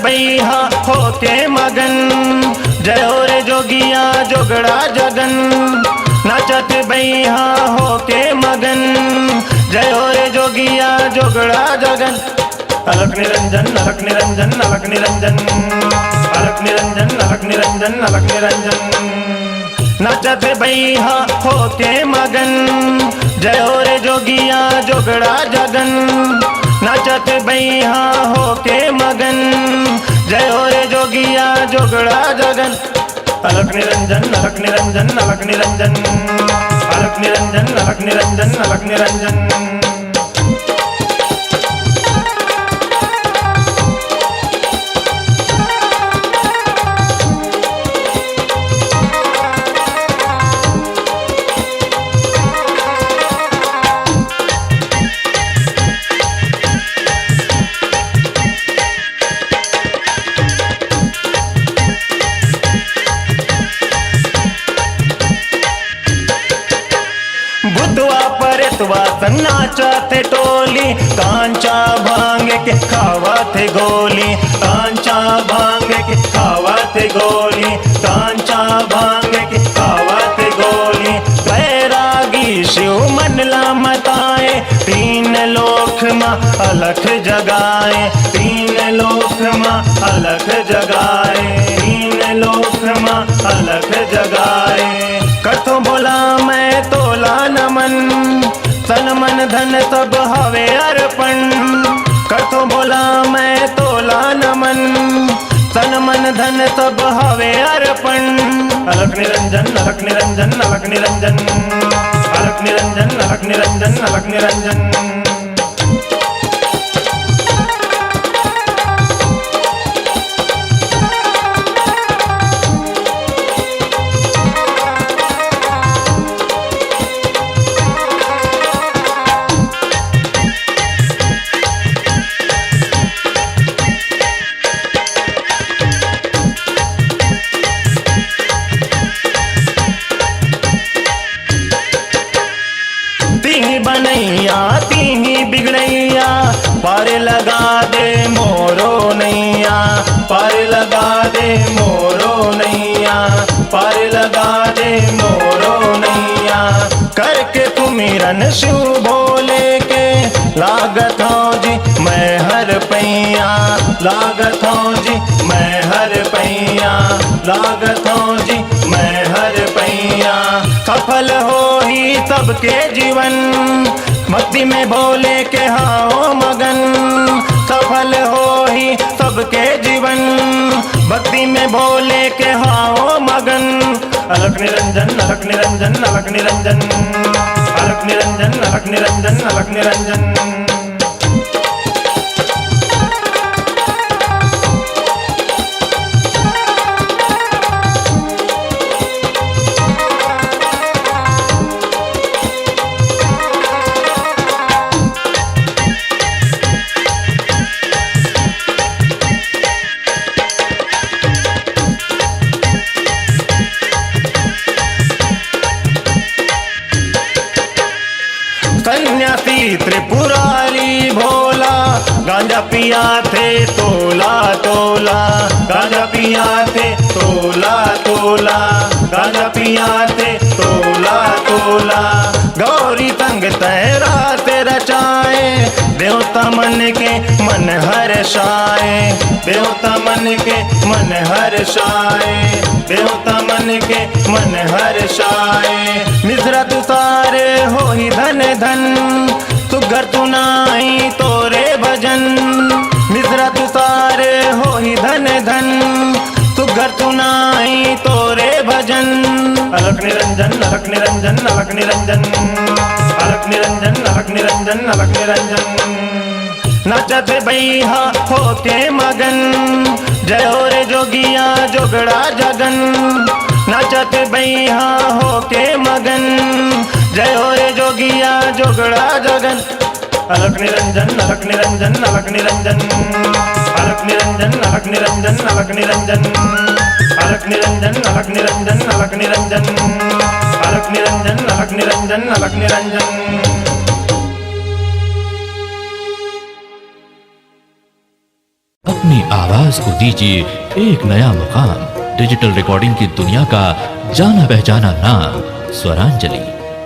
बैहा होके मगन, जय हो रे जोगिया जोगड़ा जगन। नाचत बैहा होके मगन, जय हो रे जोगिया जोगड़ा जगन। अलख निरंजन अलख निरंजन अलख निरंजन अलख निरंजन अलख निरंजन अलख निरंजन। नाचत बैहा होके मगन, जय हो रे जोगिया जोगड़ा जगन। नाचत बैहा होके मगन, जय हो रे जोगिया जोगड़ा जगन। अलख निरंजन अलख निरंजन अलख निरंजन अलख निरंजन अलख निरंजन अलख निरंजन। बुधवा परतवा नाचते टोली, कांचा भांग के खावते गोली। कांचा भांग के खावते गोली, कांचा भांग के खावते गोली। बैरागी शिव मनला मताए, तीन लोक माँ अलख जगाए। तीन लोक माँ अलख जगाए, तीन लोक माँ अलख जगाए। कथो बोला मैं तोला नमन, तन मन धन सब हवे अर्पण। कथो बोला मैं तोला नमन, तन मन धन सब हवे अर्पण। अलख निरंजन अलख निरंजन अलख निरंजन अलख निरंजन अलख निरंजन अलख निरंजन। बनैया तीही बिगड़ैया, पार लगा दे मोरो नैया। पार लगा दे मोरो नैया, पार लगा दे मोरो नैया। करके तुमिरन शिव भोले के, लागत हो जी मैं हर पैया। लागत हो जी मैं हर पैया, लागत हो जी मैं हर पैया। सफल हो ही सबके जीवन, भक्ति में भोले के हाओ मगन। सफल हो ही सबके जीवन, भक्ति में भोले के हाओ मगन। अलख निरंजन अलख निरंजन अलख निरंजन अलख निरंजन अलख निरंजन अलख निरंजन। सन्यासी त्रिपुरारी भोला, गांजा पिया थे तोला तोला। गांजा पिया थे तोला तोला, गांजा पिया थे तोला तोला। गौरी संग तेरा ते रचाए, देवता मन के मन हर्षाए। देवता मन के मन हर्षाए, देवता मन के मन हर्षाए। मिश्रा तू सारे हो ही धन धन, सुगर तू नाई तोरे भजन। मिश्रा तू सारे हो ही धन धन, सुगर तू नाई तोरे भजन। अलख निरंजन अलख निरंजन अलख निरंजन अलख निरंजन अलख निरंजन अलख निरंजन। नाचत बैहा होके मगन, जय हो रे जोगिया जोगड़ा जगन। नाचत बैहा होके मगन, जय हो रे जोगिया जोगड़ा जगन। अलख निरंजन अलख निरंजन अलख निरंजन अलख निरंजन अलख निरंजन अलख निरंजन अलख निरंजन अलख निरंजन अलख निरंजन अलख निरंजन अलख निरंजन अलख निरंजन। अपनी आवाज को दीजिए एक नया मुकाम। डिजिटल रिकॉर्डिंग की दुनिया का जाना पहचाना नाम स्वरांजलि,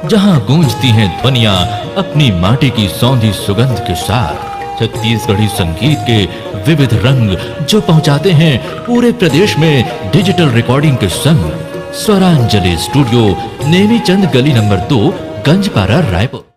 जहां गूंजती हैं ध्वनियां अपनी माटी की सौंधी सुगंध के साथ। छत्तीसगढ़ी संगीत के विविध रंग जो पहुंचाते हैं पूरे प्रदेश में डिजिटल रिकॉर्डिंग के संग। स्वरांजलि स्टूडियो, नेमीचंद गली नंबर 2, गंजपारा, रायपुर।